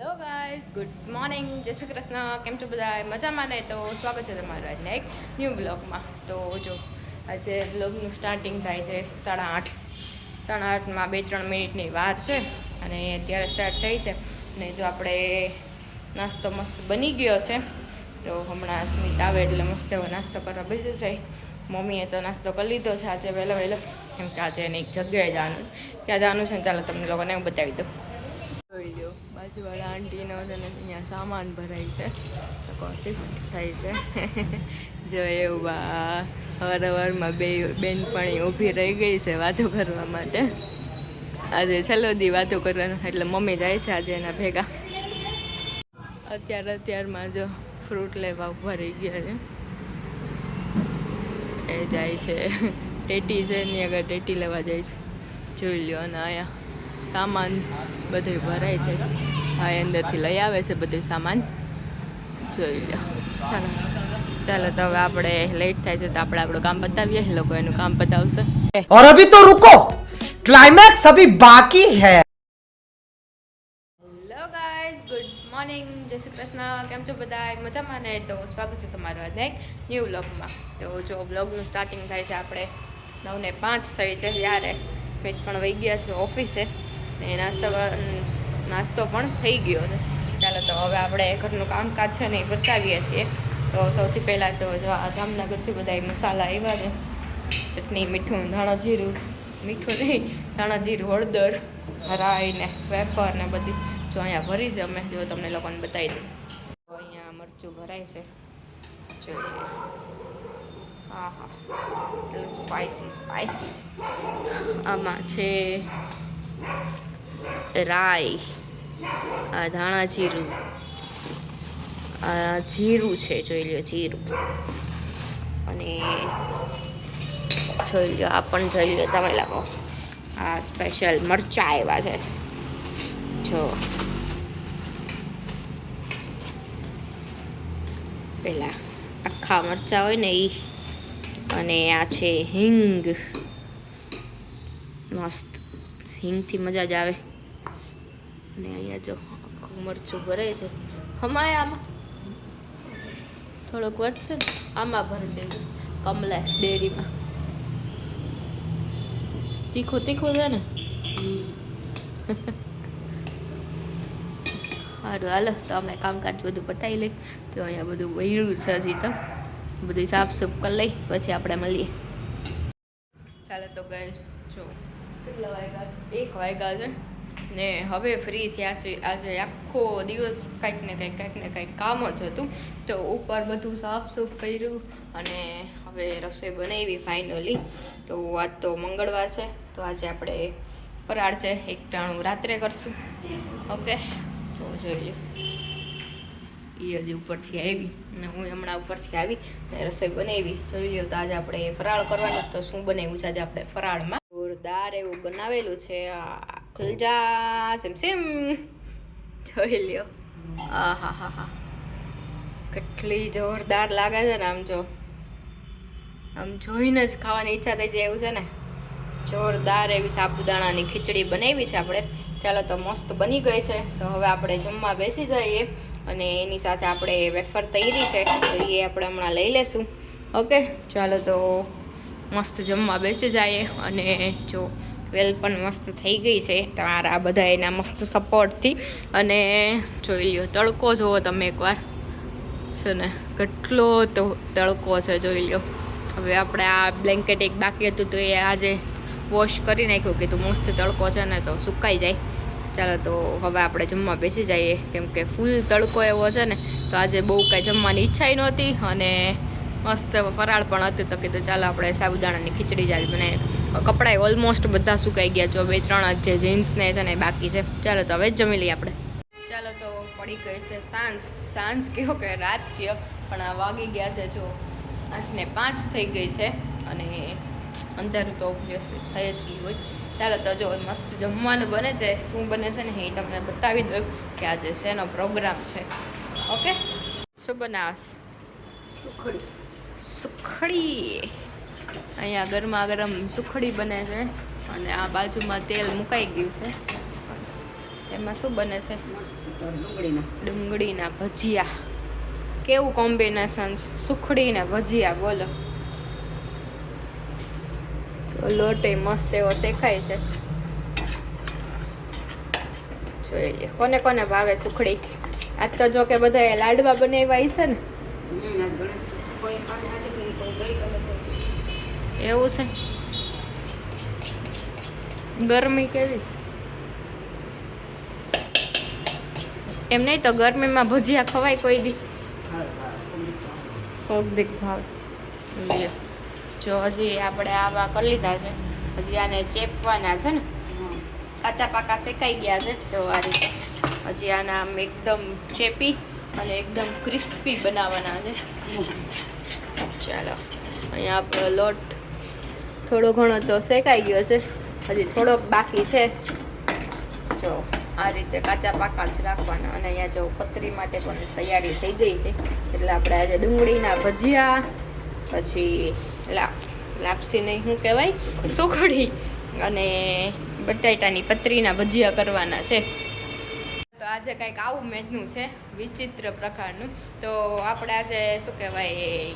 Hello guys, good morning, જય શ્રી કૃષ્ણ. કેમ છો બધા? મજામાં ને? તો સ્વાગત છે તમારું આજના એક ન્યૂ બ્લોગમાં. તો જો આજે બ્લોગનું સ્ટાર્ટિંગ થાય છે 8:30. 8:30માં 2-3 મિનિટની વાર છે અને અત્યારે સ્ટાર્ટ થઈ છે. અને જો આપણે નાસ્તો મસ્ત બની ગયો છે તો હમણાં સ્મિત આવે એટલે મસ્ત એવો નાસ્તો કરવા બેસી જાય. મમ્મીએ તો નાસ્તો કરી લીધો છે આજે વહેલો કેમ કે આજે એને એક જગ્યાએ જવાનું છે. ત્યાં જવાનું છે ને, ચાલો તમને લોકોને હું બતાવી દઉં. જોઈ લો, બાજુવાળા આંટીનો છે ને અહીંયા સામાન ભરાય છે તો કોશિશ થાય છે. જો એવું અવારમાં બેનપણી ઊભી રહી ગઈ છે વાતો કરવા માટે. આજે છેલ્લો દી વાતો કરવાનો એટલે મમ્મી જાય છે આજે એના ભેગા. અત્યારમાં જો ફ્રૂટ લેવા ઊભા રહી ગયા છે. એ જાય છે ટેટી છે એની આગળ ટેટી લેવા જાય છે. જોઈ લો, અને અહીંયા સામાન બધું ભરાય છે. આ અંદરથી લઈ આવે છે બધું સામાન. જોઈ લો. ચાલો તો હવે આપણે લેટ થાય છે તો આપણે આપણું કામ બતાવીએ. લોકો એનું કામ બતાવશે. और अभी तो रुको, क्लाइमैक्स अभी बाकी है. હેલો ગાઈઝ, ગુડ મોર્નિંગ, જય શ્રી કૃષ્ણ. કેમ છો બધા? મજામાં ને? તો સ્વાગત છે તમારું આજના એક ન્યૂ બ્લોગમાં. તો જો બ્લોગનું સ્ટાર્ટિંગ થાય છે આપણે 9:05 થઈ છે ત્યારે. સ્મિત પણ વહી ગયા છે ઓફિસે ને નાસ્તો પણ થઈ ગયો છે. ચાલો તો હવે આપણે ઘરનું કામકાજ છે ને એ બતાવીએ છીએ. તો સૌથી પહેલાં તો જો આ જામનગરથી બધા મસાલા આવ્યા છે. ચટણી, મીઠું, ધાણા જીરું, મીઠું નહીં, ધાણા જીરું, હળદર, રાઈ ને વેફર ને બધી જો અહીંયા ભરી છે. અમે જો તમને લોકોને બતાવી દઉં. તો અહીંયા મરચું ભરાય છે. જોઈએ. હા હા, એટલું સ્પાઇસી છે. આમાં છે રાઈ, આ ધાણા જીરું, આ જીરું છે. જોઈ લો જીરું. અને જોઈ લો, આ પણ જોઈ લો તમે લોકો. આ સ્પેશિયલ મરચાં આવ્યા છે. જો પેલા આખા મરચાં હોય ને એ. અને આ છે હિંગ. મસ્ત હિંગથી મજા જ આવે. અને અહીંયા જો આખું મરચું ભરાય છે. હમાય આમાં થોડુંક વધશે ને આમાં ભરી દેજો કમલેશ ડેરીમાં. તીખું છે ને. સારું, હાલો તો અમે કામકાજ બધું પતાવી લઈ. તો અહીંયા બધું વહેરું છે હજી તો. બધું સાફ સૂફ કરી લઈ પછી આપણે મળીએ. ચાલો તો ગાઈસ, જો કેટલા વાગ્યા છે? 1 વાગ્યા છે ને હવે ફ્રી થયા છે. આજે આખો દિવસ કંઈક ને કંઈક કામ જ હતું. તો ઉપર બધું સાફ સૂફ કર્યું અને હવે રસોઈ બનાવી ફાઇનલી. તો આજ તો મંગળવાર છે તો આજે આપણે ફરાળ છે. 1 ટાણું રાત્રે કરશું. ઓકે, તો જોઈ લો. એ હજી ઉપરથી આવી અને હું હમણાં ઉપરથી આવી ને રસોઈ બનાવી. જોઈ લો, તો આજે આપણે ફરાળ કરવાનું. તો શું બનાવ્યું છે આજે આપણે ફરાળમાં? જોરદાર એવું બનાવેલું છે. ખુલજા સિમ. જોઈ લ્યો. હા, કેટલી જોરદાર લાગે છે ને. આમ જોઈને જ ખાવાની ઈચ્છા થઈ જાય એવું છે ને. જોરદાર એવી સાબુદાણાની ખીચડી બનાવી છે આપણે. ચાલો તો મસ્ત બની ગઈ છે. તો હવે આપણે જમવા બેસી જઈએ અને એની સાથે આપણે વેફર તૈયારી છે તો એ આપણે હમણાં લઈ લેશું. ઓકે, ચાલો તો મસ્ત જમવા બેસી જઈએ. અને જો વેલ પણ મસ્ત થઈ ગઈ છે તમારા બધા એના મસ્ત સપોર્ટથી. અને જોઈ લ્યો, તડકો જુઓ તમે એકવાર છે ને, કેટલો તો તડકો છે. જોઈ લ્યો. હવે આપણે આ બ્લેન્કેટ એક બાકી હતું તો એ આજે વોશ કરી નાખ્યું કે તું મસ્ત તડકો છે ને તો સુકાઈ જાય. ચાલો તો હવે આપણે જમવા બેસી જઈએ કેમ કે ફૂલ તડકો એવો છે ને તો આજે બહુ કાંઈ જમવાની ઈચ્છા નહોતી. અને મસ્ત ફરાળ પણ હતું તો કીધું ચાલો આપણે સાબુદાણાની ખીચડી જ બનાવીએ. કપડાં ઓલમોસ્ટ બધા સુકાઈ ગયા. જો 2-3 જે જીન્સને છે ને બાકી છે. ચાલો તો હવે જ જમી લઈએ આપણે. ચાલો તો પડી ગઈ છે સાંજ કહો કે રાત કહો પણ આ વાગી ગયા છે જો 8:05 થઈ ગઈ છે. અને અંધારું તો ઓબ્વિયસલી થઈ જ ગયું હોય. ચાલો તો જો મસ્ત જમવાનું બને છે. શું બને છે ને એ તમને બતાવી દઉં કે આજે શેનો પ્રોગ્રામ છે. ઓકે, શું બનાવશ? સુખડી. અહીંયા ગરમા ગરમ સુખડી બને છે અને આ બાજુમાં તેલ મુકાઈ ગયું છે. એમાં શું બને છે? ડુંગળીના ડુંગળીના ભજીયા. કેવું કોમ્બિનેશન છે, સુખડી ને ભજીયા. બોલો. જો લોટ એ મસ્ત એવો શેકાય છે. જોઈ લે કોને કોને ભાવે સુખડી. આજ તો જો કે બધા લાડવા બનાવ્યા હશે ને. કોઈ પાણી હાટે કરી, કોઈ ગઈ ગમે એવું છે. ગરમી કેવી છે? એમ નહીં તો ગરમીમાં ભજીયા ખવાય કોઈ દી? કોક ભાવે. લ્યો જો હજી આપણે આવા કરી લીધા છે, હજી આને ચેપવાના છે ને. કાચા પાકા શેકાઈ ગયા છે જો આ રીતે. હજી આના આમ એકદમ ચેપી અને એકદમ ક્રિસ્પી બનાવવાના છે. ચાલો અહીંયા આપણો લોટ થોડો ઘણો તો શેકાઈ ગયો છે, હજી થોડોક બાકી છે. જો આ રીતે કાચા પાકા જ રાખવાના. અને અહીંયા જો પતરી માટે પણ તૈયારી થઈ ગઈ છે. એટલે આપણે આજે ડુંગળીના ભજીયા, પછી લાપસી નહીં શું કહેવાય, સુખડી અને બટાટાની પતરીના ભજીયા કરવાના છે. તો આજે કંઈક આવું મેનુ છે, વિચિત્ર પ્રકારનું. તો આપણે આજે શું કહેવાય,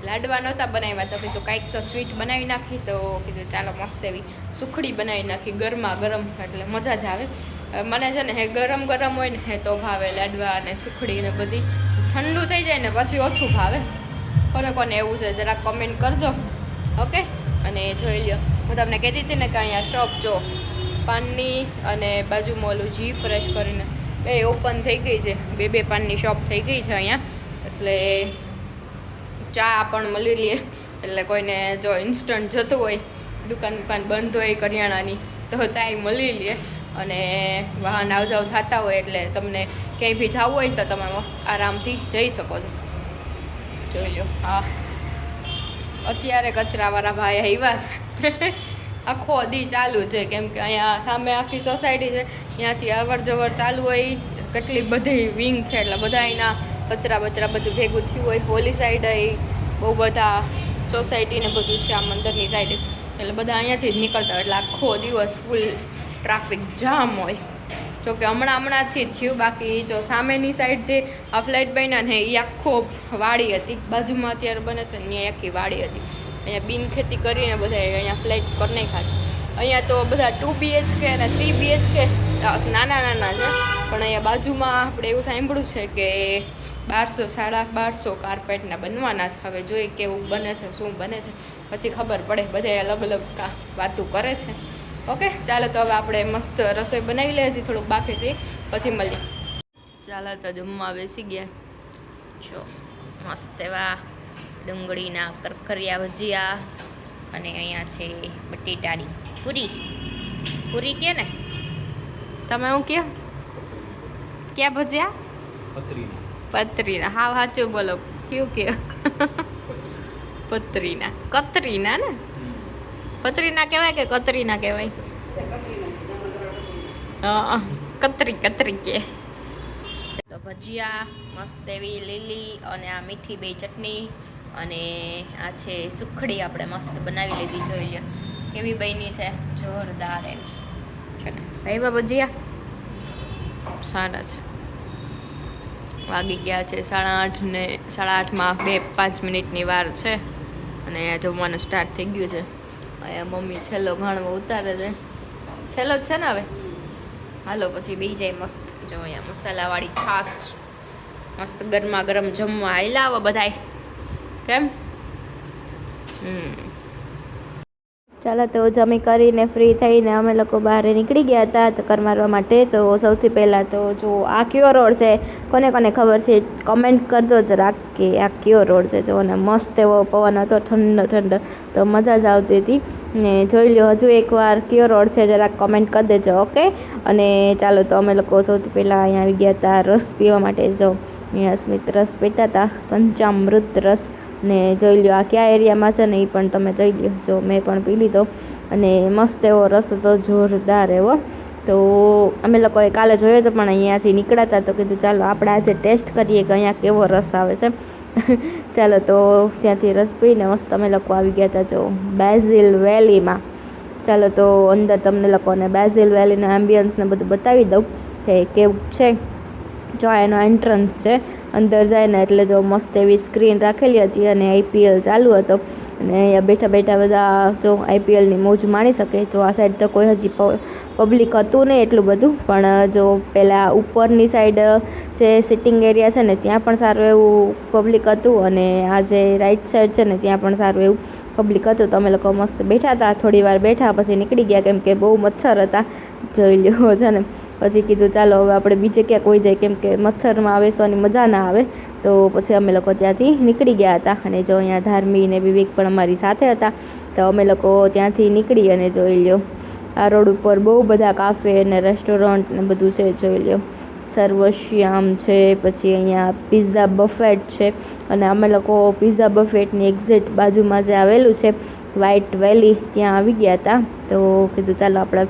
લાડવા નહોતા બનાવ્યા તો કીધું કાંઈક તો સ્વીટ બનાવી નાખી. તો કીધું ચાલો મસ્ત એવી સુખડી બનાવી નાખી ગરમા ગરમ, એટલે મજા જ આવે. મને છે ને હે ગરમ ગરમ હોય ને હે તો ભાવે લાડવા અને સુખડી ને બધી. ઠંડુ થઈ જાય ને પછી ઓછું ભાવે. કોને કોને એવું છે જરાક કમેન્ટ કરજો. ઓકે. અને જોઈ લ્યો, હું તમને કહેતી હતી ને કે અહીંયા શોપ જો પાનની અને બાજુમાં ઓલું જી ફ્રેશ કરીને બે ઓપન થઈ ગઈ છે. બે પાનની શોપ થઈ ગઈ છે અહીંયા. એટલે ચા પણ મળી લે. એટલે કોઈને જો ઇન્સ્ટન્ટ જતું હોય, દુકાન બંધ હોય કરિયાણાની, તો ચાય મળી લે. અને વાહન આવ જાવ થતા હોય એટલે તમને ક્યાંય બી જવું હોય ને તો તમે મસ્ત આરામથી જઈ શકો છો. જોઈ લો. હા, અત્યારે કચરાવાળા ભાઈ આવ્યા છે. આખો દી ચાલુ છે, કેમ કે અહીંયા સામે આખી સોસાયટી છે, ત્યાંથી અવર જવર ચાલુ હોય. કેટલી બધી વિંગ છે એટલે બધા અહીંના કચરા બચરા બધું ભેગું થયું હોય. હોલી સાઈડ બહુ બધા સોસાયટીને બધું છે આમ અંદરની સાઈડ, એટલે બધા અહીંયાથી જ નીકળતા હોય. એટલે આખો દિવસ ફૂલ ટ્રાફિક જામ હોય. જોકે હમણાંથી જ થયું, બાકી જો સામેની સાઈડ જે આ ફ્લેટ બન્યા ને એ આખો વાડી હતી. બાજુમાં અત્યારે બને છે ને ત્યાં આખી વાડી હતી. અહીંયા બિન ખેતી કરીને બધા અહીંયા ફ્લેટ કરી નાખ્યા છે. અહીંયા તો બધા 2 BHK અને 3 BHK નાના નાના છે. પણ અહીંયા બાજુમાં આપણે એવું સાંભળ્યું છે કે 1200 1250 કાર્પેટના બનવાના છે. હવે જોઈએ કેવું બને છે, શું બને છે, પછી ખબર પડે. બધા અલગ અલગ વાતું કરે છે. ઓકે, ચાલો તો હવે આપણે મસ્ત રસોઈ બનાવી લઈએ. હજી થોડુંક બાકી છે, પછી મળીએ. ચાલો તો જમવા બેસી ગયા. જો મસ્ત એવા ડુંગળીના કરકરિયા ભજીયા અને અહીંયા છે બટેટાની પૂરી કે ને તમે હું ક્યાં ભજીયા? પતરીના. હા સાચું બોલો. કયું કે પતરીના? કતરીના ને? પતરીના કહેવાય કે કતરીના કહેવાય? કતરી કે. તો ભજીયા મસ્ત એવી લીલી અને આ મીઠી બે ચટણી અને આ છે સુખડી આપણે મસ્ત બનાવી લીધી. જોઈ લો કેવી બની છે, જોરદાર એવી. ભાઈ ભજીયા સારા છે. વાગી ગયા છે 8:30 ને 8:30માં 2-5 મિનિટની વાર છે. અને જમવાનું સ્ટાર્ટ થઈ ગયું છે. અહીંયા મમ્મી છેલ્લો ઘાણવો ઉતારે છે. છેલ્લો જ છે ને હવે. હાલો પછી બી જાય મસ્ત. જો અહીંયા મસાલાવાળી છાશ મસ્ત ગરમા ગરમ જમવા આવેલા આવો બધાય. કેમ? ચાલો તો જમી કરીને ફ્રી થઈને અમે લોકો બહાર નીકળી ગયા હતા ચક્કર મારવા માટે. તો સૌથી પહેલાં તો જો આ કયો રોડ છે, કોને કોને ખબર છે કમેન્ટ કરજો જરાક કે આ કયો રોડ છે. જો ને મસ્ત એવો પવન હતો, ઠંડો, તો મજા જ આવતી હતી. ને જોઈ લો હજુ એકવાર કયો રોડ છે જરાક કમેન્ટ કરી દેજો. ઓકે. અને ચાલો તો અમે લોકો સૌથી પહેલાં અહીંયા આવી ગયા હતા રસ પીવા માટે. જો અહીંયા સ્મિત રસ પીતા હતા, પંચામૃત રસ. ને જોઈ લો આ કયા એરિયામાં છે ને એ પણ તમે જોઈ લો. જો મેં પણ પી લીધો અને મસ્ત એવો રસ હતો, જોરદાર એવો. તો અમે લોકોએ કાલે જોયો હતો પણ અહીંયાથી નીકળ્યા તો કીધું ચાલો આપણે આજે ટેસ્ટ કરીએ કે અહીંયા કેવો રસ આવે છે. ચાલો તો ત્યાંથી રસ પીને મસ્ત અમે લોકો આવી ગયા હતા જો બેઝિલ વેલીમાં. ચાલો તો અંદર તમને લોકોને બેઝિલ વેલીના એમ્બિયન્સને બધું બતાવી દઉં કે કેવું છે. જો એનો એન્ટ્રન્સ છે, અંદર જાય ને એટલે જો મસ્ત એવી સ્ક્રીન રાખેલી હતી અને IPL ચાલુ હતો અને અહીંયા બેઠા બેઠા બધા જો IPLની મોજ માણી શકે. જો આ સાઈડ તો કોઈ હજી પબ્લિક હતું નહીં એટલું બધું, પણ જો પહેલાં ઉપરની સાઈડ જે સિટિંગ એરિયા છે ને ત્યાં પણ સારું એવું પબ્લિક હતું અને આ જે રાઈટ સાઈડ છે ને ત્યાં પણ સારું એવું પબ્લિક હતું. તો અમે લોકો મસ્ત બેઠા હતા, થોડી વાર બેઠા પછી નીકળી ગયા કેમ કે બહુ મચ્છર હતા. જોઈ લ્યો છે ને, પછી કીધું ચાલો હવે આપણે બીજે ક્યાંક હોઈ જાય કેમ કે મચ્છરમાં બેસવાની મજા ના આવે. તો પછી અમે લોકો ત્યાંથી નીકળી ગયા હતા અને જો અહીંયા ધાર્મી ને વિવેક પણ અમારી સાથે હતા. તો અમે લોકો ત્યાંથી નીકળી અને જોઈ લ્યો આ રોડ ઉપર બહુ બધા કાફે ને રેસ્ટોરન્ટ ને બધું છે. જોઈ લ્યો સર્વશ્યામ છે, પછી અહીંયા પિઝા બફેટ છે અને અમે લોકો પિઝા બફેટની એક્ઝેક્ટ બાજુમાં જે આવેલું છે વ્હાઇટ વેલી ત્યાં આવી ગયા હતા. તો કીધું ચાલો આપણે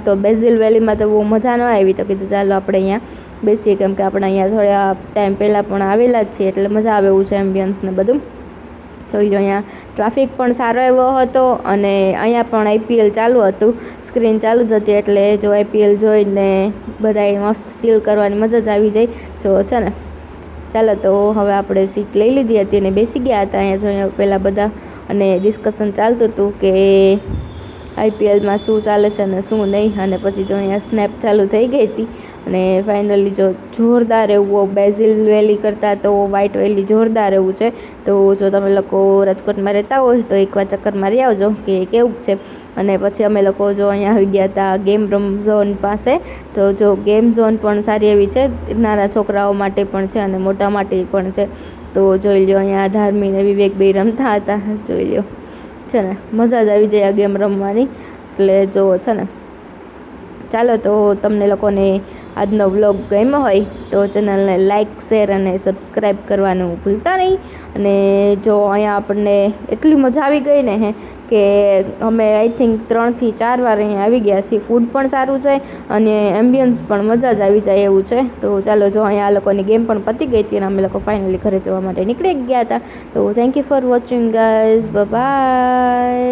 તો બેઝિલ વેલીમાં તો બહુ મજા ન આવી, તો કીધું ચાલો આપણે અહીંયા બેસીએ કેમ કે આપણે અહીંયા થોડા ટાઈમ પહેલાં પણ આવેલા જ છીએ એટલે મજા આવે એવું છે એમ્બિયન્સ ને બધું. જોઈ લો અહીંયા ટ્રાફિક પણ સારો એવો હતો અને અહીંયા પણ IPL ચાલુ હતું, સ્ક્રીન ચાલુ જ હતી એટલે જો IPL જોઈને બધાએ મસ્ત ચીલ કરવાની મજા જ આવી જાય. જો છે ને, ચાલો તો હવે આપણે સીટ લઈ લીધી હતી અને બેસી ગયા હતા અહીંયા. જો પહેલાં બધા અને ડિસ્કશન ચાલતું હતું કે IPLમાં શું ચાલે છે અને શું નહીં, અને પછી જો અહીંયા સ્નેપ ચાલુ થઈ ગઈ હતી અને ફાઇનલી જો જોરદાર એવું બેઝિલ વેલી કરતાં તો વ્હાઇટ વેલી જોરદાર એવું છે. તો જો તમે લોકો રાજકોટમાં રહેતા હોય તો એકવાર ચક્કર મારી આવજો કે કેવું છે. અને પછી અમે લોકો જો અહીંયા આવી ગયા હતા ગેમ ઝોન પાસે. તો જો ગેમ ઝોન પણ સારી એવી છે, નાના છોકરાઓ માટે પણ છે અને મોટા માટે પણ છે. તો જોઈ લ્યો અહીંયા ધાર્મી ને વિવેક બે રમતા હતા. જોઈ લ્યો છે ને, મજા જ આવી જાય આ ગેમ રમવાની. એટલે જો છે ને, ચાલો તો તમને લોકોને આજનો વ્લોગ ગમ્યો હોય તો ચેનલને લાઇક શેર અને સબસ્ક્રાઈબ કરવાનું ભૂલતા નહીં. અને જો અહીંયા આપણને એટલી મજા આવી ગઈ ને કે અમે આઈ થિંક 3 થી 4 વાર અહીંયા આવી ગયા છીએ. ફૂડ પણ સારું છે અને એમ્બિયન્સ પણ મજા જ આવી જાય એવું છે. તો ચાલો જો અહીંયા આ લોકોની ગેમ પણ પતી ગઈ હતી અને અમે લોકો ફાઇનલી ઘરે જવા માટે નીકળી ગયા હતા. તો thank you for watching guys, by.